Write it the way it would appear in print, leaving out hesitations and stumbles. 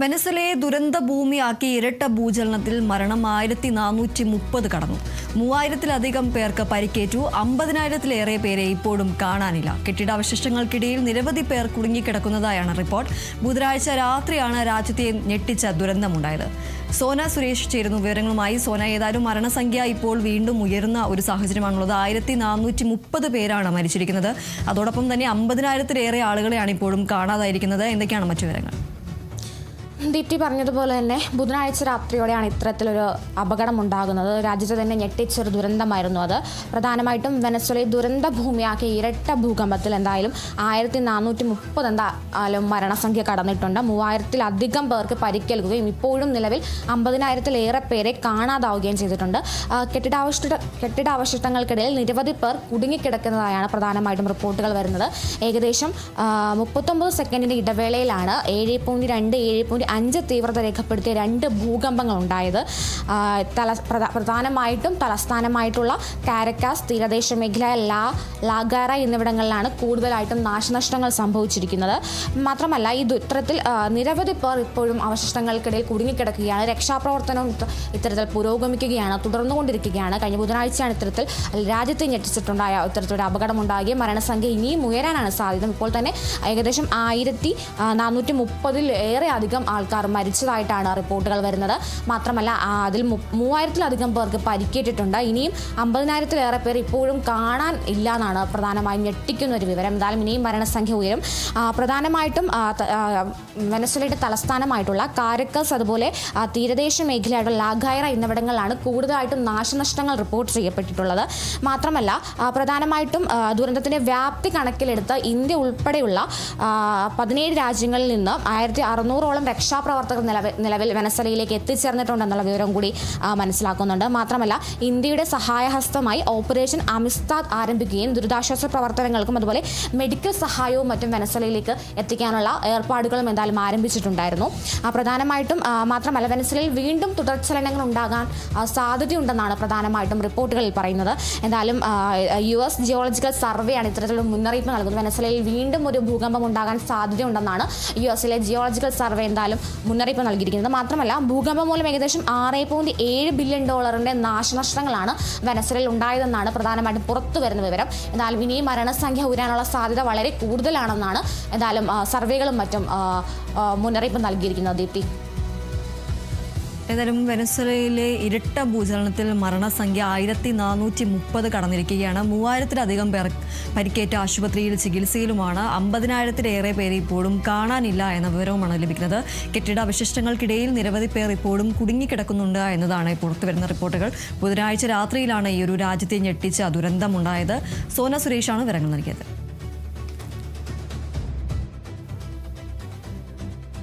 വെനസ്വലയെ ദുരന്ത ഭൂമിയാക്കി ഇരട്ട ഭൂചലനത്തിൽ മരണം 1430 കടന്നു. 3000-ലധികം പേർക്ക് പരിക്കേറ്റു. 50,000-ലേറെ പേരെ ഇപ്പോഴും കാണാനില്ല. കെട്ടിടാവശിഷ്ടങ്ങൾക്കിടയിൽ നിരവധി പേർ കുടുങ്ങിക്കിടക്കുന്നതായാണ് റിപ്പോർട്ട്. ബുധനാഴ്ച രാത്രിയാണ് രാജ്യത്തെ ഞെട്ടിച്ച ദുരന്തമുണ്ടായത്. സോന സുരേഷ് ചേരുന്നു വിവരങ്ങളുമായി. സോന, ഏതായാലും മരണസംഖ്യ ഇപ്പോൾ വീണ്ടും ഉയരുന്ന ഒരു സാഹചര്യമാണുള്ളത്. 1430 പേരാണ് മരിച്ചിരിക്കുന്നത്. അതോടൊപ്പം തന്നെ 50,000-ലേറെ ആളുകളെയാണ് ഇപ്പോഴും കാണാതായിരിക്കുന്നത്. എന്തൊക്കെയാണ് മറ്റു വിവരങ്ങൾ? ദീപ്തി പറഞ്ഞതുപോലെ തന്നെ ബുധനാഴ്ച രാത്രിയോടെയാണ് ഇത്തരത്തിലൊരു അപകടം ഉണ്ടാകുന്നത്. രാജ്യത്തെ തന്നെ ഞെട്ടിച്ചൊരു ദുരന്തമായിരുന്നു അത്. പ്രധാനമായിട്ടും വെനസ്വലയെ ദുരന്ത ഭൂമിയാക്കിയ ഇരട്ട ഭൂകമ്പത്തിൽ എന്തായാലും 1430 എന്തായാലും മരണസംഖ്യ കടന്നിട്ടുണ്ട്. 3000-ലധികം പേർക്ക് പരിക്കേൽക്കുകയും ഇപ്പോഴും നിലവിൽ 50,000-ലേറെ പേരെ കാണാതാവുകയും ചെയ്തിട്ടുണ്ട്. കെട്ടിടാവശിഷ്ടങ്ങൾക്കിടയിൽ നിരവധി പേർ കുടുങ്ങിക്കിടക്കുന്നതായാണ് പ്രധാനമായിട്ടും റിപ്പോർട്ടുകൾ വരുന്നത്. ഏകദേശം 39 സെക്കൻഡിൻ്റെ ഇടവേളയിലാണ് 7.2, 7.5 തീവ്രത രേഖപ്പെടുത്തിയ 2 ഭൂകമ്പങ്ങൾ ഉണ്ടായത്. പ്രധാനമായിട്ടും തലസ്ഥാനമായിട്ടുള്ള കാരക്കാസ്, തീരദേശ മേഖലയായ ലാഗാര എന്നിവിടങ്ങളിലാണ് കൂടുതലായിട്ടും നാശനഷ്ടങ്ങൾ സംഭവിച്ചിരിക്കുന്നത്. മാത്രമല്ല ഇത്തരത്തിൽ നിരവധി പേർ ഇപ്പോഴും അവശിഷ്ടങ്ങൾക്കിടയിൽ കുടുങ്ങിക്കിടക്കുകയാണ്. രക്ഷാപ്രവർത്തനവും ഇത്തരത്തിൽ പുരോഗമിക്കുകയാണ്, തുടർന്നുകൊണ്ടിരിക്കുകയാണ്. കഴിഞ്ഞ ബുധനാഴ്ചയാണ് ഇത്തരത്തിൽ രാജ്യത്തെ ഞെട്ടിച്ചിട്ടുണ്ടായ ഇത്തരത്തിലൊരു അപകടമുണ്ടാകുകയും മരണസംഖ്യ ഇനിയും ഉയരാനാണ് സാധ്യത. ഇപ്പോൾ തന്നെ ഏകദേശം 1430-ലേറെ അധികം ആൾക്കാർ മരിച്ചതായിട്ടാണ് റിപ്പോർട്ടുകൾ വരുന്നത്. മാത്രമല്ല അതിൽ 3000-ലധികം പേർക്ക് പരിക്കേറ്റിട്ടുണ്ട്. ഇനിയും 50,000-ലേറെ പേർ ഇപ്പോഴും കാണാൻ ഇല്ല എന്നാണ് പ്രധാനമായും ഞെട്ടിക്കുന്ന ഒരു വിവരം. എന്തായാലും ഇനിയും മരണസംഖ്യ ഉയരും. പ്രധാനമായിട്ടും വെനസ്വലയുടെ തലസ്ഥാനമായിട്ടുള്ള കാരക്കസ്, അതുപോലെ തീരദേശ മേഖലയായിട്ടുള്ള ലാഗായറ എന്നിവിടങ്ങളിലാണ് കൂടുതലായിട്ടും നാശനഷ്ടങ്ങൾ റിപ്പോർട്ട് ചെയ്യപ്പെട്ടിട്ടുള്ളത്. മാത്രമല്ല പ്രധാനമായിട്ടും ദുരന്തത്തിൻ്റെ വ്യാപ്തി കണക്കിലെടുത്ത് ഇന്ത്യ ഉൾപ്പെടെയുള്ള 17 രാജ്യങ്ങളിൽ നിന്ന് 1600-ഓളം രക്ഷാപ്രവർത്തകർ നിലവിൽ വെനസ്വലയിലേക്ക് എത്തിച്ചേർന്നിട്ടുണ്ടെന്നുള്ള വിവരം കൂടി മനസ്സിലാക്കുന്നുണ്ട്. മാത്രമല്ല ഇന്ത്യയുടെ സഹായഹസ്തമായി ഓപ്പറേഷൻ അമിസ്താദ് ആരംഭിക്കുകയും ദുരിതാശ്വാസ പ്രവർത്തനങ്ങൾക്കും അതുപോലെ മെഡിക്കൽ സഹായവും മറ്റും വെനസ്വലയിലേക്ക് എത്തിക്കാനുള്ള ഏർപ്പാടുകളും എന്തായാലും ആരംഭിച്ചിട്ടുണ്ടായിരുന്നു. പ്രധാനമായിട്ടും മാത്രമല്ല വെനസ്വലയിൽ വീണ്ടും തുടർചലനങ്ങൾ ഉണ്ടാകാൻ സാധ്യതയുണ്ടെന്നാണ് പ്രധാനമായിട്ടും റിപ്പോർട്ടുകളിൽ പറയുന്നത്. എന്തായാലും US ജിയോളജിക്കൽ സർവേയാണ് ഇത്തരത്തിലുള്ള മുന്നറിയിപ്പ് നൽകുന്നത്. വെനസ്വലയിൽ വീണ്ടും ഒരു ഭൂകമ്പം ഉണ്ടാകാൻ സാധ്യതയുണ്ടെന്നാണ് US-ലെ ജിയോളജിക്കൽ സർവേ എന്തായാലും മുന്നറിയിപ്പ് നൽകിയിരിക്കുന്നത്. മാത്രമല്ല ഭൂകമ്പം മൂലം ഏകദേശം $6.7 ബില്യൺ നാശനഷ്ടങ്ങളാണ് വെനസ്വലയിൽ ഉണ്ടായതെന്നാണ് പ്രധാനമായിട്ടും പുറത്തു വരുന്ന വിവരം. എന്തായാലും ഇനിയും മരണസംഖ്യ ഉയരാനുള്ള സാധ്യത വളരെ കൂടുതലാണെന്നാണ് എന്തായാലും സർവേകളും മറ്റും മുന്നറിയിപ്പ് നൽകിയിരിക്കുന്നത്. ദീപ്തി, ഏതായാലും വെനസ്വലയിലെ ഇരട്ട ഭൂചലനത്തിൽ മരണസംഖ്യ 1430 കടന്നിരിക്കുകയാണ്. 3000-ലധികം പേർ പരിക്കേറ്റ ആശുപത്രിയിൽ ചികിത്സയിലുമാണ്. 50,000-ലേറെ പേരെ ഇപ്പോഴും കാണാനില്ല എന്ന വിവരവുമാണ് ലഭിക്കുന്നത്. കെട്ടിടാവശിഷ്ടങ്ങൾക്കിടയിൽ നിരവധി പേർ ഇപ്പോഴും കുടുങ്ങിക്കിടക്കുന്നുണ്ട് എന്നതാണ് പുറത്തുവരുന്ന റിപ്പോർട്ടുകൾ. ബുധനാഴ്ച രാത്രിയിലാണ് ഈ ഒരു രാജ്യത്തെ ഞെട്ടിച്ച ദുരന്തമുണ്ടായത്. സോന സുരേഷാണ് വിവരങ്ങൾ നൽകിയത്.